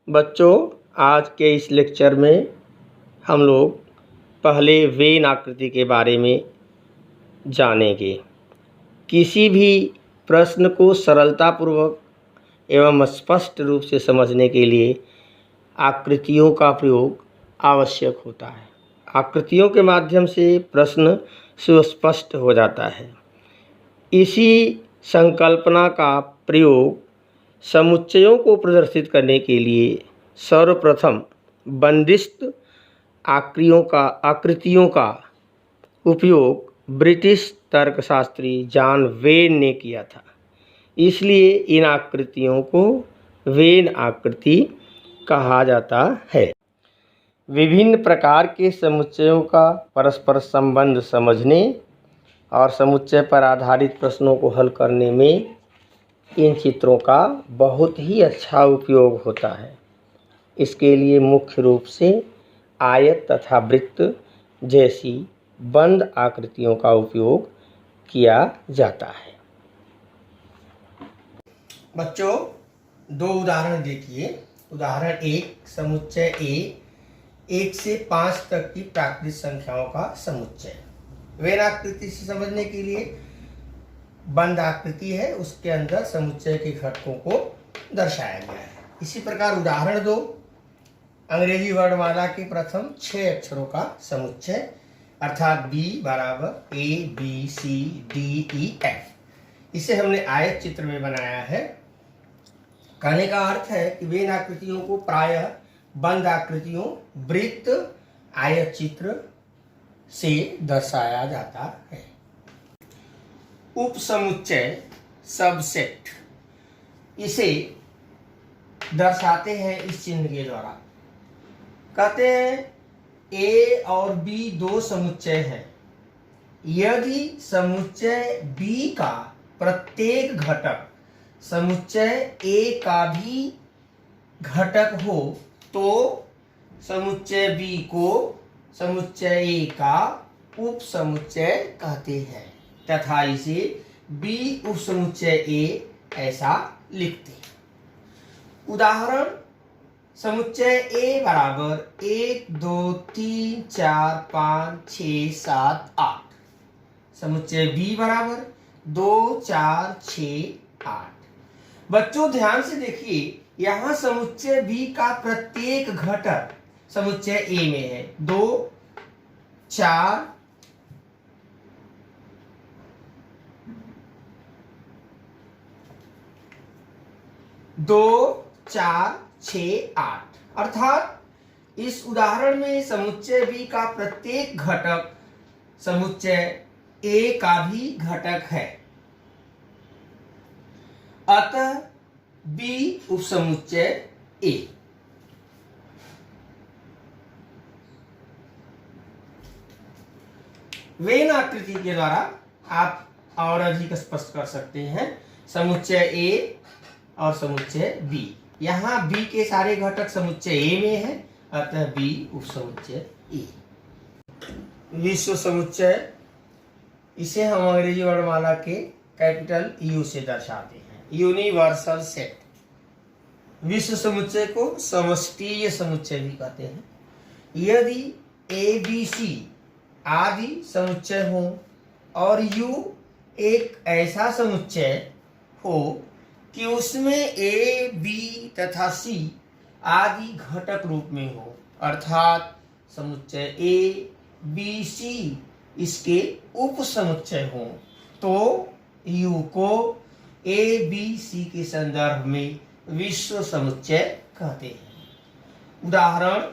बच्चों, आज के इस लेक्चर में हम लोग पहले वेन आकृति के बारे में जानेंगे। किसी भी प्रश्न को सरलतापूर्वक एवं स्पष्ट रूप से समझने के लिए आकृतियों का प्रयोग आवश्यक होता है। आकृतियों के माध्यम से प्रश्न सुस्पष्ट हो जाता है। इसी संकल्पना का प्रयोग समुच्चयों को प्रदर्शित करने के लिए सर्वप्रथम बंदिस्त आकृतियों का उपयोग ब्रिटिश तर्कशास्त्री जॉन वेन ने किया था। इसलिए इन आकृतियों को वेन आकृति कहा जाता है। विभिन्न प्रकार के समुच्चयों का परस्पर संबंध समझने और समुच्चय पर आधारित प्रश्नों को हल करने में इन चित्रों का बहुत ही अच्छा उपयोग होता है। इसके लिए मुख्य रूप से आयत तथा वृत्त जैसी बंद आकृतियों का उपयोग किया जाता है। बच्चों, दो उदाहरण देखिए। उदाहरण 1, समुच्चय A 1 से 5 तक की प्राकृत संख्याओं का समुच्चय। वेन आकृति से समझने के लिए बंद आकृति है, उसके अंदर समुच्चय के घटकों को दर्शाया गया है। इसी प्रकार उदाहरण 2, अंग्रेजी वर्णमाला के प्रथम 6 अक्षरों का समुच्चय अर्थात B बराबर A B C D E F। इसे हमने आयत चित्र में बनाया है। कहने का अर्थ है कि वेन आकृतियों को प्रायः बंद आकृतियों, वृत्त, आयत चित्र से दर्शाया जाता है। उपसमुच्चय सबसेट, इसे दर्शाते हैं इस चिन्ह के द्वारा। कहते हैं A और B दो समुच्चय हैं। यदि समुच्चय B का प्रत्येक घटक समुच्चय A का भी घटक हो तो समुच्चय B को समुच्चय A का उपसमुच्चय कहते हैं तथा इसे B उपसमुच्चय A ऐसा लिखते हैं। उदाहरण समुच्चय A बराबर 1 2 3 4 5 6 7 8। समुच्चय B बराबर 2 4 6 8। बच्चों ध्यान से देखिए, यहाँ समुच्चय B का प्रत्येक घटक समुच्चय A में है। 2 4 2 4 6 8 अर्थात इस उदाहरण में समुच्चय B का प्रत्येक घटक समुच्चय A का भी घटक है। अतः B उपसमुच्चय A। वेन आकृति के द्वारा आप और अधिक स्पष्ट कर सकते हैं समुच्चय A और समुच्चय B। यहाँ B के सारे घटक समुच्चय A में है, अतः B उपसमुच्चय A। विश्व समुच्चय, इसे हम अंग्रेजी वर्णमाला के कैपिटल U से दर्शाते हैं। Universal set. विश्व समुच्चय को समष्टीय समुच्चय भी कहते हैं। यदि A B C आदि समुच्चय हो और U एक ऐसा समुच्चय हो कि उसमें A, B तथा C आदि घटक रूप में हो, अर्थात समुच्चय A, B, C इसके उपसमुच्चय हो, तो U को A, B, C के संदर्भ में विश्व समुच्चय कहते हैं। उदाहरण,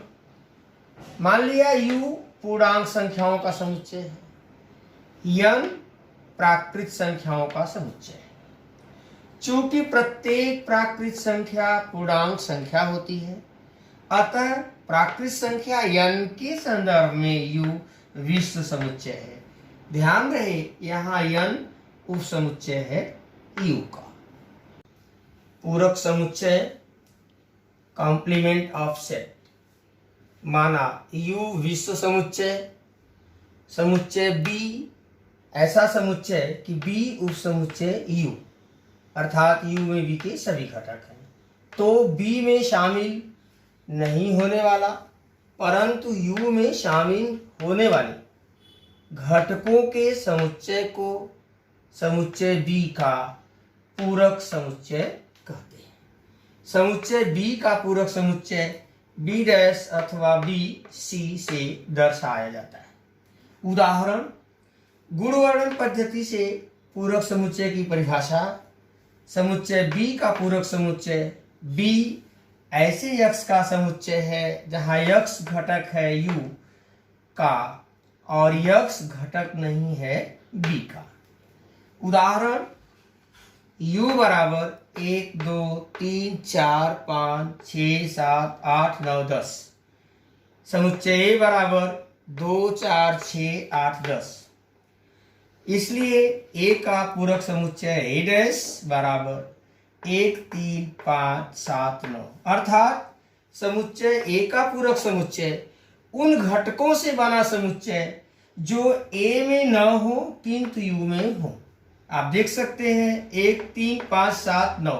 मान लिया U पूर्णांक संख्याओं का समुच्चय है, N प्राकृत संख्याओं का समुच्चय है। चूंकि प्रत्येक प्राकृत संख्या पूर्णांक संख्या होती है, अतः प्राकृत संख्या n के संदर्भ में U विश्व समुच्चय है। ध्यान रहे, यहाँ n उपसमुच्चय है U का। पूरक समुच्चय, कॉम्प्लीमेंट ऑफ सेट, माना U विश्व समुच्चय, समुच्चय B ऐसा समुच्चय कि B उपसमुच्चय U अर्थात U में B के सभी घटक हैं, तो B में शामिल नहीं होने वाला, परंतु U में शामिल होने वाले घटकों के समुच्चय को समुच्चय B का पूरक समुच्चय कहते हैं। समुच्चय B का पूरक समुच्चय B डैश अथवा BC से दर्शाया जाता है। उदाहरण, गुणवर्णन पद्धति से पूरक समुच्चय की परिभाषा। समुच्चय B का पूरक समुच्चय B ऐसे यक्ष का समुच्चय है जहाँ यक्ष घटक है U का और यक्ष घटक नहीं है B का। उदाहरण, U बराबर 1 2 3 4 5 6 7 8 9 10। समुच्चय A बराबर 2 4 6 8 10। इसलिए A का पूरक समुच्चय A डैश बराबर 1 3 5 7 9, अर्थात समुच्चय A का पूरक समुच्चय उन घटकों से बना समुच्चय जो A में न हो किंतु U में हो। आप देख सकते हैं 1 3 5 7 9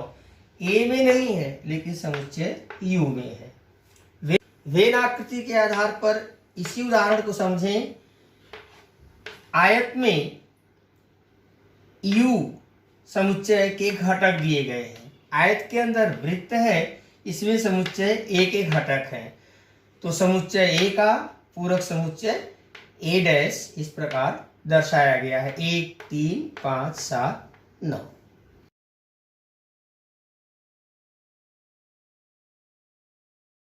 A में नहीं है लेकिन समुच्चय U में है। वेन आकृति के आधार पर इसी उदाहरण को समझें। आयत में U समुच्चय के घटक दिए गए हैं। आयत के अंदर वृत्त है, इसमें समुच्चय A के घटक हैं। तो समुच्चय A का पूरक समुच्चय A डैश इस प्रकार दर्शाया गया है 1 3 5 7 9।